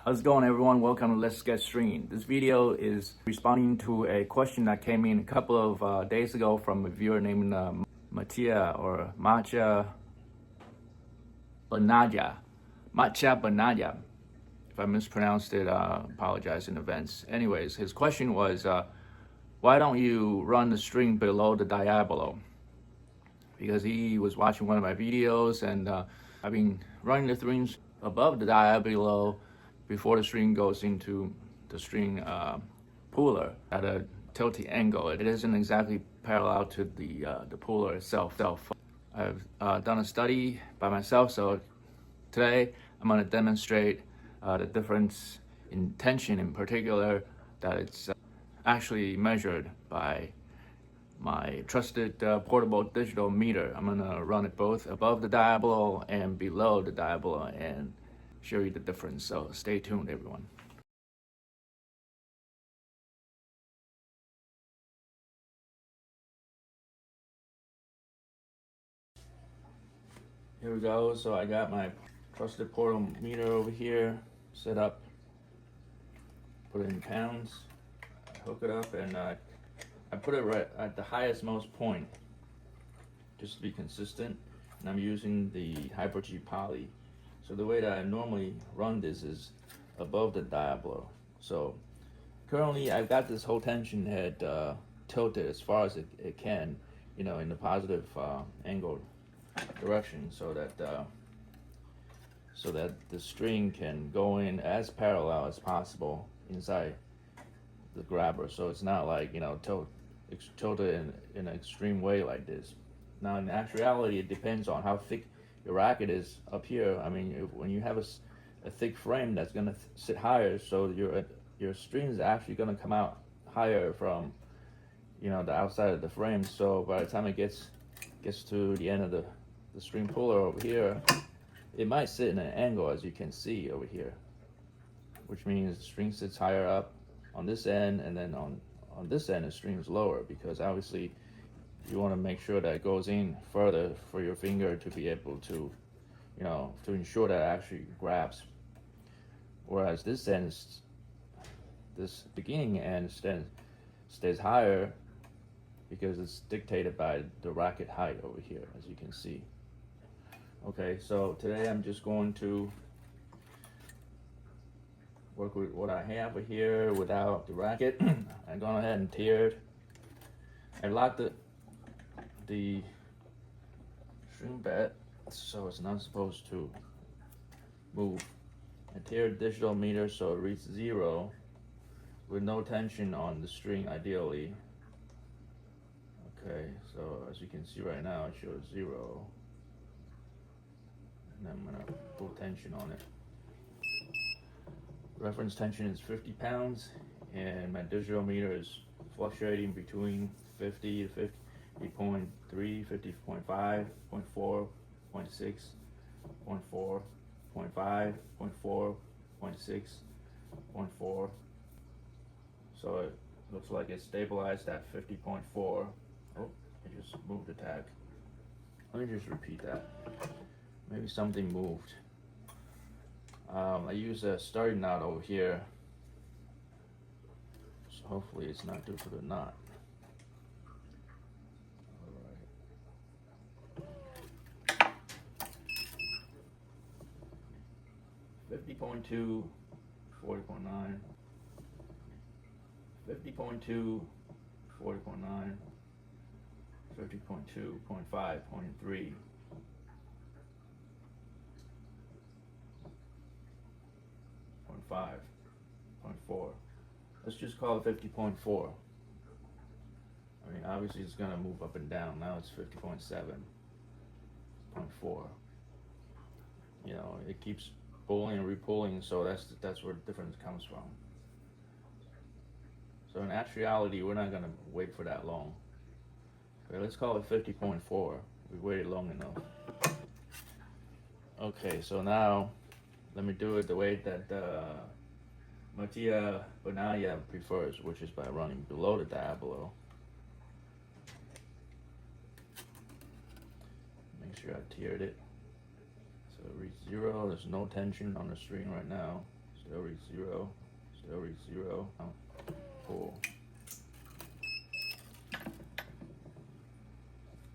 How's it going, everyone? Welcome to Let's Get Stringing. This video is responding to a question that came in a couple of days ago from a viewer named Mattia or Matcha Banaja. If I mispronounced it, apologize in advance. Anyways, his question was, why don't you run the string below the Diablo? Because he was watching one of my videos, and I've been running the strings above the Diablo before the string goes into the string puller at a tilting angle. It isn't exactly parallel to the puller itself. I've done a study by myself, so today I'm going to demonstrate the difference in tension, in particular, that it's actually measured by my trusted portable digital meter. I'm going to run it both above the Diablo and below the Diablo and show you the difference. So stay tuned, everyone. Here we go. So I got my trusted portable meter over here set up, put it in pounds, hook it up, and I put it right at the highest most point just to be consistent, and I'm using the Hyper-G poly. So the way that I normally run this is above the Diablo. So currently I've got this whole tension head tilted as far as it can, in the positive angle direction, so that the string can go in as parallel as possible inside the grabber. So it's not like, tilted in an extreme way like this. Now in actuality, it depends on how thick your racket is up here. I mean, when you have a thick frame that's going to sit higher, so your string is actually going to come out higher from the outside of the frame. So by the time it gets to the end of the string puller over here, it might sit in an angle, as you can see over here, which means the string sits higher up on this end, and then on this end the string is lower, because obviously you want to make sure that it goes in further for your finger to be able to, to ensure that it actually grabs. Whereas this beginning end stays higher because it's dictated by the racket height over here, as you can see. Okay, so today I'm just going to work with what I have over here without the racket. I've gone ahead and tiered. I locked the string bed so it's not supposed to move. I tiered the digital meter so it reads 0 with no tension on the string, ideally. Okay, so as you can see right now, it shows 0. And I'm gonna put tension on it. Reference tension is 50 pounds, and my digital meter is fluctuating between 50 to 50.3, 50.5, 0.4, 0.6, 0.4, 0.5, 0.4, 0.6, 0.4. So it looks like it's stabilized at 50.4. Oh, I just moved the tag. Let me just repeat that. Maybe something moved. I use a starting knot over here, so hopefully it's not due to the knot. 50.2, 40.9, 50.2, 40.9, 50.2, 0.5, 0.3, 0.5, 0.4. Let's just call it 50.4. I mean, obviously it's gonna move up and down. Now it's 50.7, 0.4. It keeps pulling and repulling, so that's where the difference comes from. So in actuality, we're not gonna wait for that long. Okay, let's call it 50.4. We waited long enough. Okay, so now let me do it the way that Mattia Banaja prefers, which is by running below the Diablo. Make sure I tiered it. So it reads 0. There's no tension on the string right now. There's Still read 0. Still read 0. Pull.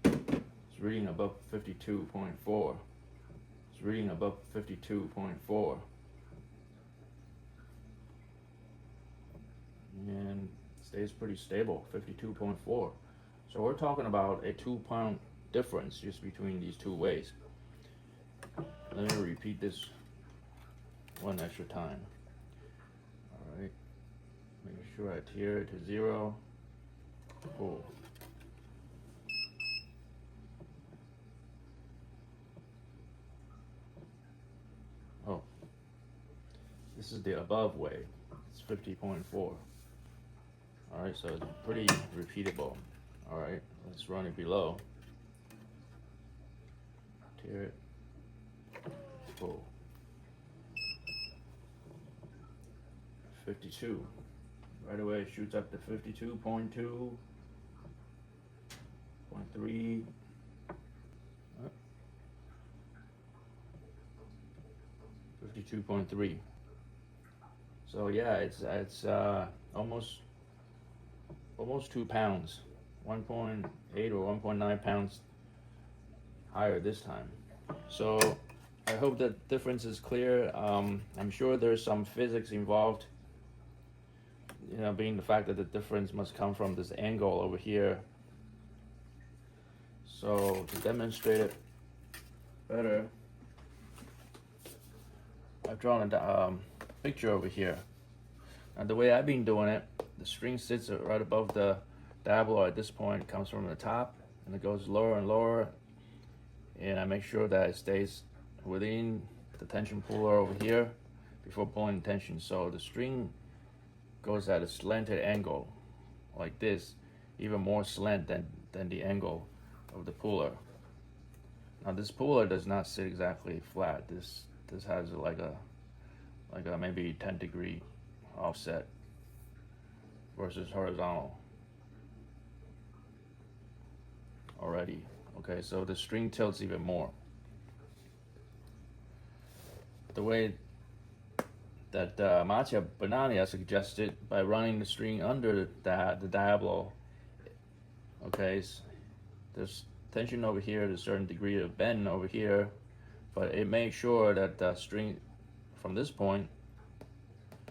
It's reading above 52.4. It's reading above 52.4. And stays pretty stable, 52.4. So we're talking about a 2-pound difference just between these two ways. Let me repeat this one extra time. All right, make sure I tear it to 0. Pull. Oh, this is the above way. It's 50.4. All right, so it's pretty repeatable. All right, let's run it below. Tear it. Pull. 52. Right away it shoots up to 52.2, 0.3. 52.3. So yeah, it's almost 2 pounds, 1.8 or 1.9 pounds higher this time. So I hope that difference is clear. I'm sure there's some physics involved, you know, being the fact that the difference must come from this angle over here. So to demonstrate it better, I've drawn a picture over here. And the way I've been doing it, the string sits right above the Diablo at this point. It comes from the top and it goes lower and lower, and I make sure that it stays within the tension puller over here before pulling the tension. So the string goes at a slanted angle like this, even more slant than the angle of the puller. Now this puller does not sit exactly flat. This has like a maybe 10-degree offset versus horizontal already. Okay, so the string tilts even more. The way that Mattia Bonanni suggested, by running the string under the Diablo, okay, so there's tension over here, there's a certain degree of bend over here, but it makes sure that the string from this point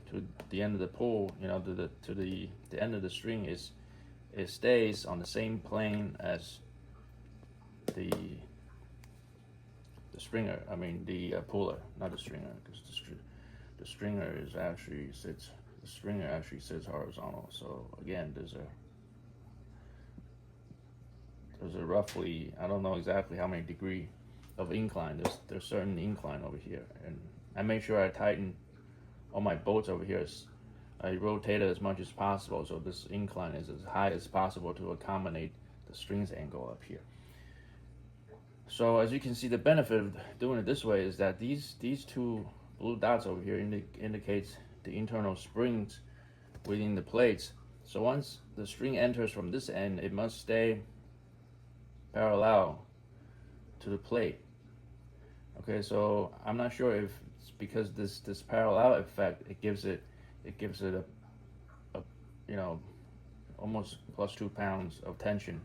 to the end of the pull, you know, to the end of the string, it stays on the same plane as the stringer. I mean the puller, not the stringer, because the stringer actually sits horizontal. So again, there's a roughly, I don't know exactly how many degree of incline. There's certain incline over here, and I make sure I tighten all my bolts over here. I rotate it as much as possible, so this incline is as high as possible to accommodate the string's angle up here. So as you can see, the benefit of doing it this way is that these two blue dots over here indicates the internal springs within the plates. So once the string enters from this end, it must stay parallel to the plate. Okay, so I'm not sure if it's because this parallel effect, it gives it a you know, almost plus 2 pounds of tension,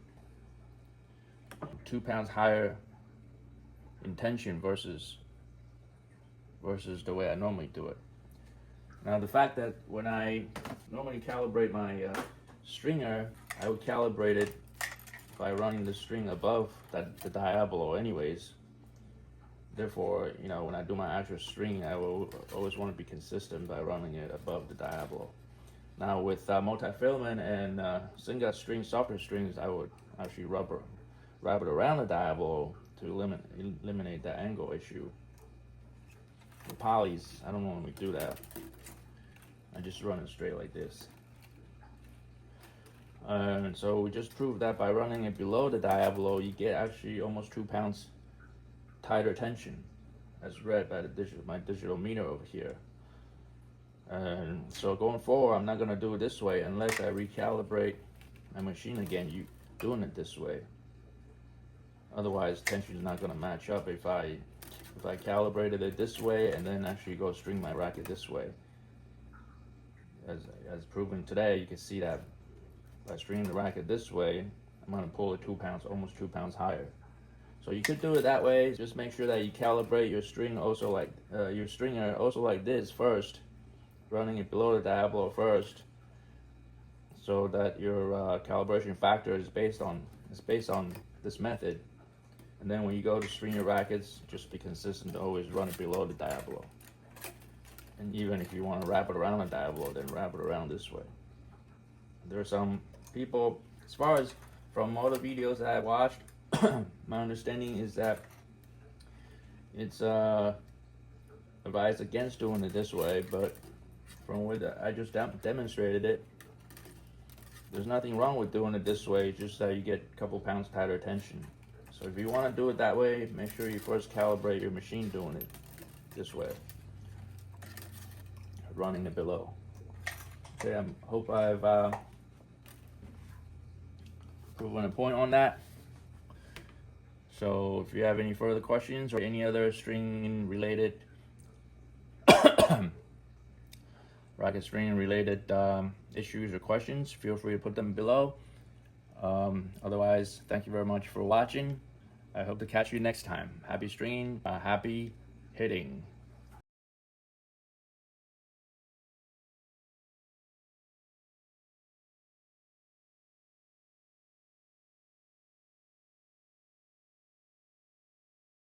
2 pounds higher in tension versus the way I normally do it. Now the fact that when I normally calibrate my stringer, I would calibrate it by running the string above the Diablo anyways. Therefore, you know, when I do my actual string, I will always want to be consistent by running it above the Diablo. Now with multi-filament and Syngas strings, softer strings, I would actually wrap it around the Diablo to eliminate that angle issue. The polys, I don't normally do that. I just run it straight like this. And so we just proved that by running it below the Diablo, you get actually almost 2 pounds tighter tension, as read by my digital meter over here. And so going forward, I'm not going to do it this way unless I recalibrate my machine again, doing it this way. Otherwise, tension is not going to match up if I calibrated it this way and then actually go string my racket this way. as proven today, you can see that by stringing the racket this way, I'm going to pull it 2 pounds, almost 2 pounds higher. So you could do it that way. Just make sure that you calibrate your string also like your stringer also like this first, running it below the Diablo first, so that your calibration factor is based on this method. And then when you go to string your rackets, just be consistent. Always run it below the Diablo. And even if you want to wrap it around the Diablo, then wrap it around this way. There are some people, as far as from all the videos that I watched, my understanding is that it's advised against doing it this way, but from what I just demonstrated it, there's nothing wrong with doing it this way, just that you get a couple pounds tighter tension. So if you want to do it that way, make sure you first calibrate your machine doing it this way, running it below. Okay, I hope I've proven a point on that. So if you have any further questions or any other string related racket string related issues or questions, feel free to put them below. Otherwise, thank you very much for watching. I hope to catch you next time. Happy stringing, happy hitting.